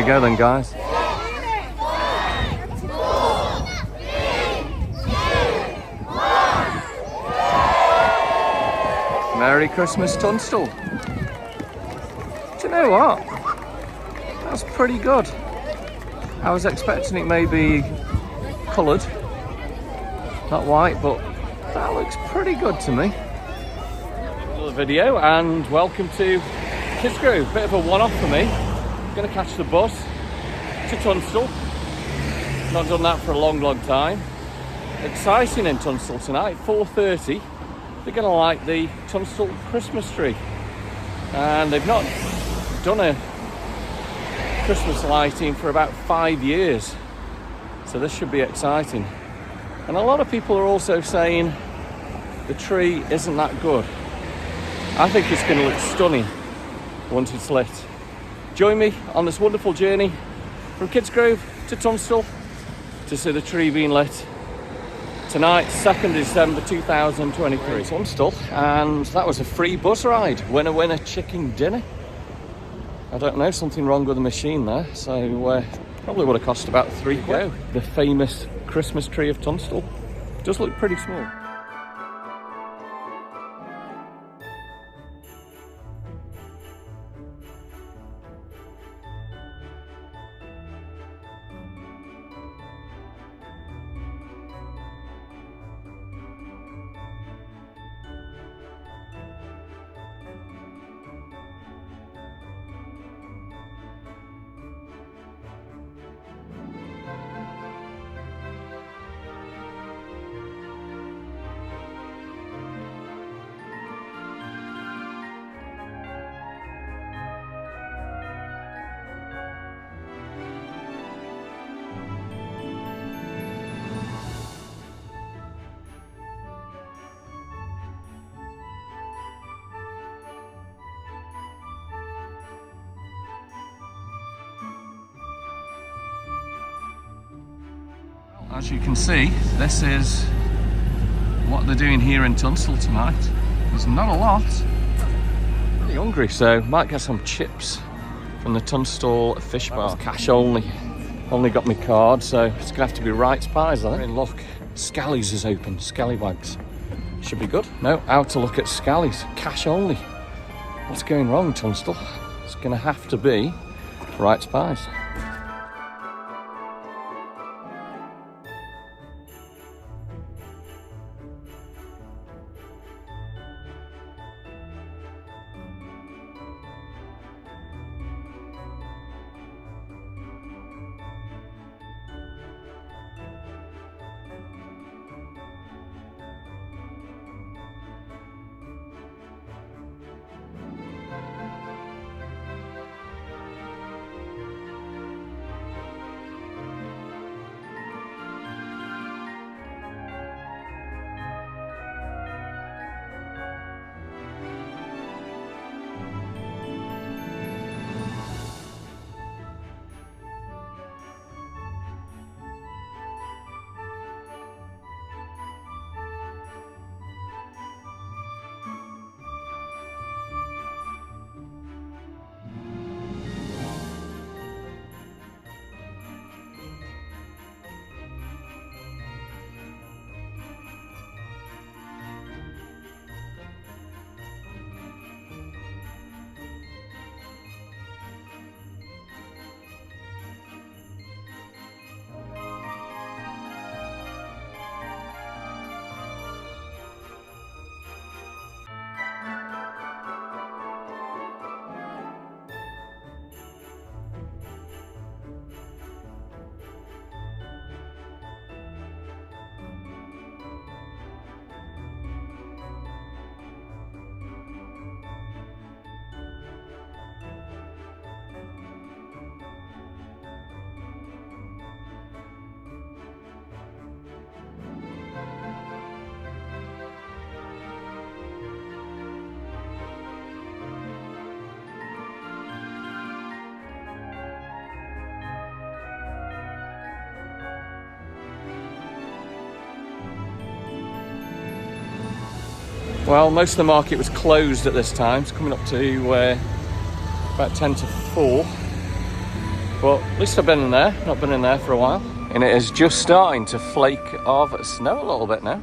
go then, guys. Merry Christmas, Tunstall. Do you know what? That's pretty good. I was expecting it maybe coloured, not white, but that looks pretty good to me. Another video, and welcome to Kids Grove. Bit of a one-off for me. I'm going to catch the bus to Tunstall. Not done that for a long time. Exciting in Tunstall tonight, 4:30. They're going to light the Tunstall Christmas tree. And they've not done a Christmas lighting for about 5 years. So this should be exciting. And a lot of people are also saying the tree isn't that good. I think it's going to look stunning once it's lit. Join me on this wonderful journey from Kids Grove to Tunstall to see the tree being lit tonight, 2nd December 2023. Tunstall, and that was a free bus ride. Winner, chicken dinner. I don't know, something wrong with the machine there, so probably would have cost about £3. The famous Christmas tree of Tunstall. Does look pretty small. As you can see, this is what they're doing here in Tunstall tonight. There's not a lot. Really hungry, so might get some chips from the Tunstall fish bar. Cash only. Only got my card, so it's gonna have to be Wright's Pies, I think. Look, Scally's is open, Scallywags. Should be good. No, out to look at Scally's. Cash only. What's going wrong, Tunstall? It's gonna have to be Wright's Pies. Well, most of the market was closed at this time. It's coming up to about 10 to 4. But at least I've been in there, not been in there for a while. And it is just starting to flake of snow a little bit now.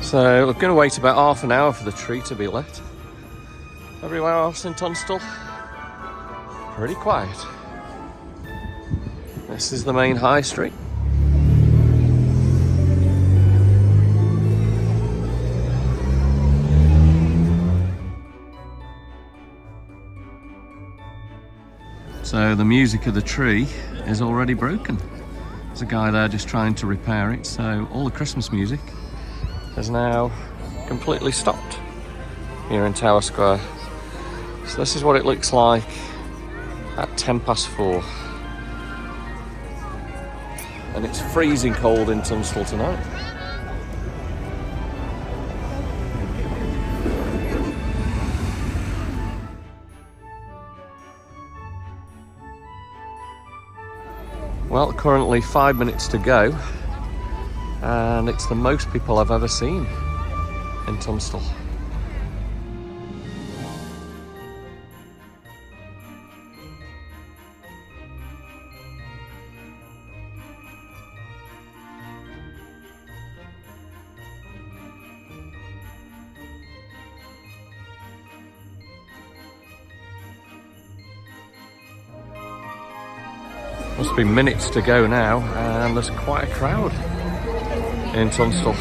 So we're going to wait about half an hour for the tree to be lit. Everywhere else in Tunstall, pretty quiet. This is the main high street. So the music of the tree is already broken. There's a guy there just trying to repair it, so all the Christmas music has now completely stopped here in Tower Square. So this is what it looks like at 4:10. And it's freezing cold in Tunstall tonight. Well, currently 5 minutes to go, and it's the most people I've ever seen in Tunstall. Must be minutes to go now, and there's quite a crowd in Tunstall.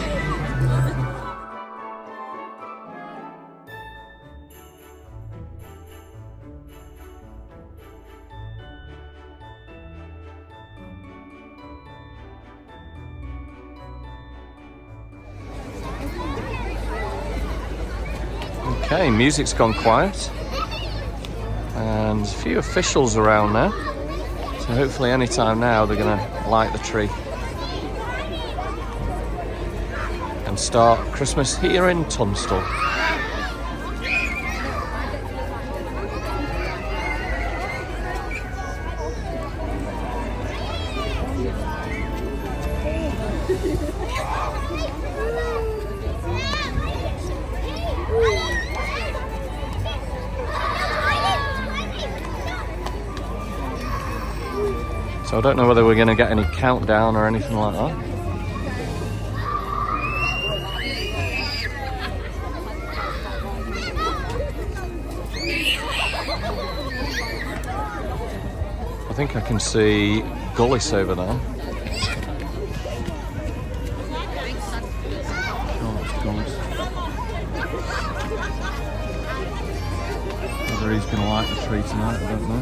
Okay, music's gone quiet, and a few officials around now. So hopefully any time now they're going to light the tree and start Christmas here in Tunstall. So I don't know whether we're going to get any countdown or anything like that. I think I can see Gullis over there. Oh, that's Gullis. Whether he's going to light the tree tonight, I don't know.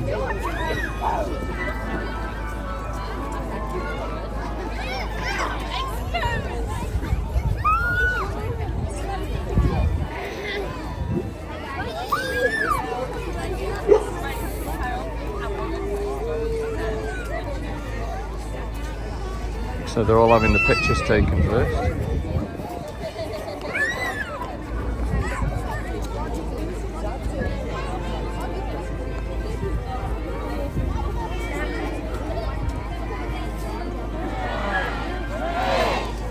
So they're all having the pictures taken first.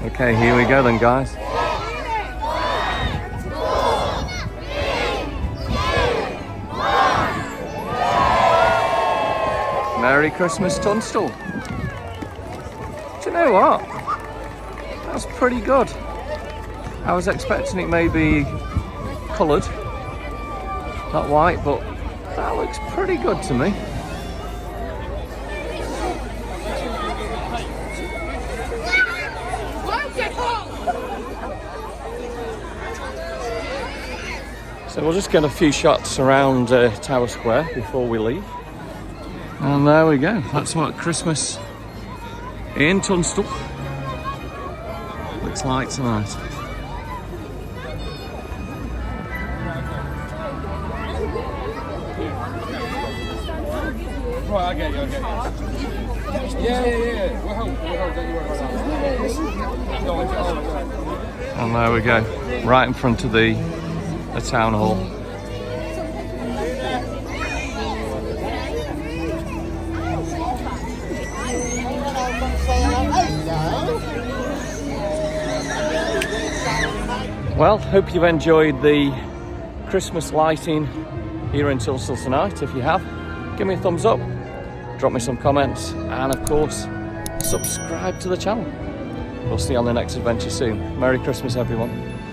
Okay, here we go then, guys. Merry Christmas, Tunstall. Do you know what? That's pretty good. I was expecting it maybe coloured, not white, but that looks pretty good to me. So we'll just get a few shots around Tower Square before we leave. And there we go. That's what Christmas in Tunstall looks like tonight. Right, I get you. Yeah. We'll help. And there we go, right in front of the the town hall. Well, hope you've enjoyed the Christmas lighting here in Tunstall tonight. If you have, give me a thumbs up, drop me some comments, and of course, subscribe to the channel. We'll see you on the next adventure soon. Merry Christmas, everyone.